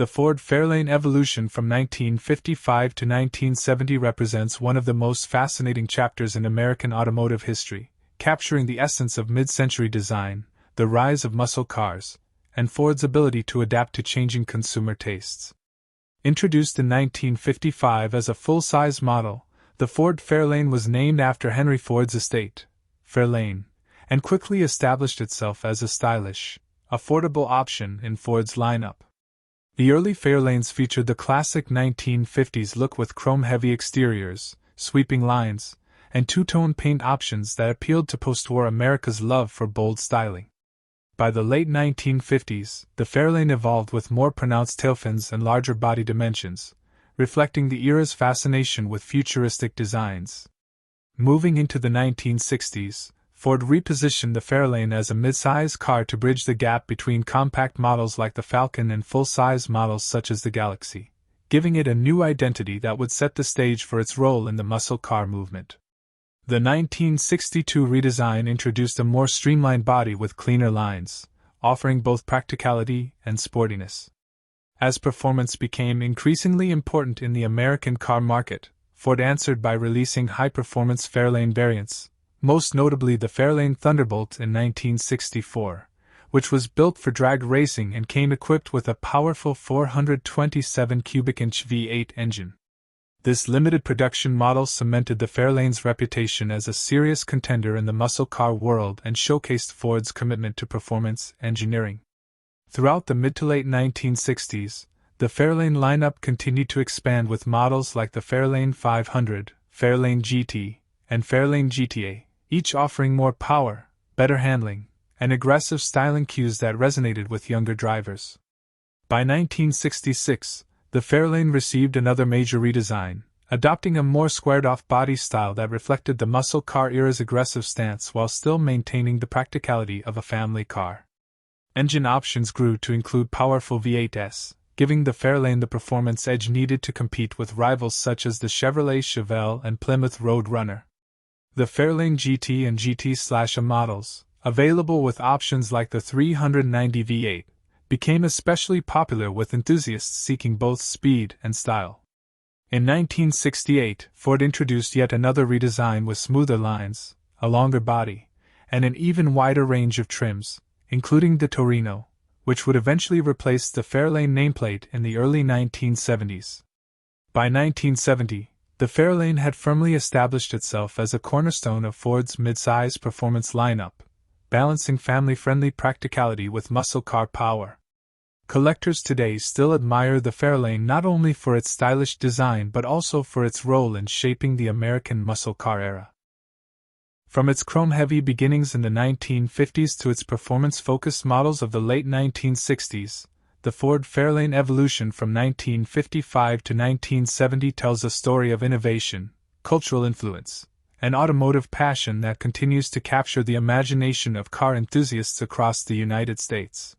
The Ford Fairlane evolution from 1955 to 1970 represents one of the most fascinating chapters in American automotive history, capturing the essence of mid-century design, the rise of muscle cars, and Ford's ability to adapt to changing consumer tastes. Introduced in 1955 as a full-size model, the Ford Fairlane was named after Henry Ford's estate, Fairlane, and quickly established itself as a stylish, affordable option in Ford's lineup. The early Fairlanes featured the classic 1950s look with chrome-heavy exteriors, sweeping lines, and two-tone paint options that appealed to post-war America's love for bold styling. By the late 1950s, the Fairlane evolved with more pronounced tailfins and larger body dimensions, reflecting the era's fascination with futuristic designs. Moving into the 1960s, Ford repositioned the Fairlane as a mid-size car to bridge the gap between compact models like the Falcon and full-size models such as the Galaxy, giving it a new identity that would set the stage for its role in the muscle car movement. The 1962 redesign introduced a more streamlined body with cleaner lines, offering both practicality and sportiness. As performance became increasingly important in the American car market, Ford answered by releasing high-performance Fairlane variants, most notably the Fairlane Thunderbolt in 1964, which was built for drag racing and came equipped with a powerful 427 cubic inch V8 engine. This limited production model cemented the Fairlane's reputation as a serious contender in the muscle car world and showcased Ford's commitment to performance engineering. Throughout the mid to late 1960s, the Fairlane lineup continued to expand with models like the Fairlane 500, Fairlane GT, and Fairlane GTA, each offering more power, better handling, and aggressive styling cues that resonated with younger drivers. By 1966, the Fairlane received another major redesign, adopting a more squared-off body style that reflected the muscle car era's aggressive stance while still maintaining the practicality of a family car. Engine options grew to include powerful V8s, giving the Fairlane the performance edge needed to compete with rivals such as the Chevrolet Chevelle and Plymouth Roadrunner. The Fairlane GT and GT/A models, available with options like the 390 V8, became especially popular with enthusiasts seeking both speed and style. In 1968, Ford introduced yet another redesign with smoother lines, a longer body, and an even wider range of trims, including the Torino, which would eventually replace the Fairlane nameplate in the early 1970s. By 1970, the Fairlane had firmly established itself as a cornerstone of Ford's mid-size performance lineup, balancing family-friendly practicality with muscle car power. Collectors today still admire the Fairlane not only for its stylish design but also for its role in shaping the American muscle car era. From its chrome-heavy beginnings in the 1950s to its performance-focused models of the late 1960s, the Ford Fairlane evolution from 1955 to 1970 tells a story of innovation, cultural influence, and automotive passion that continues to capture the imagination of car enthusiasts across the United States.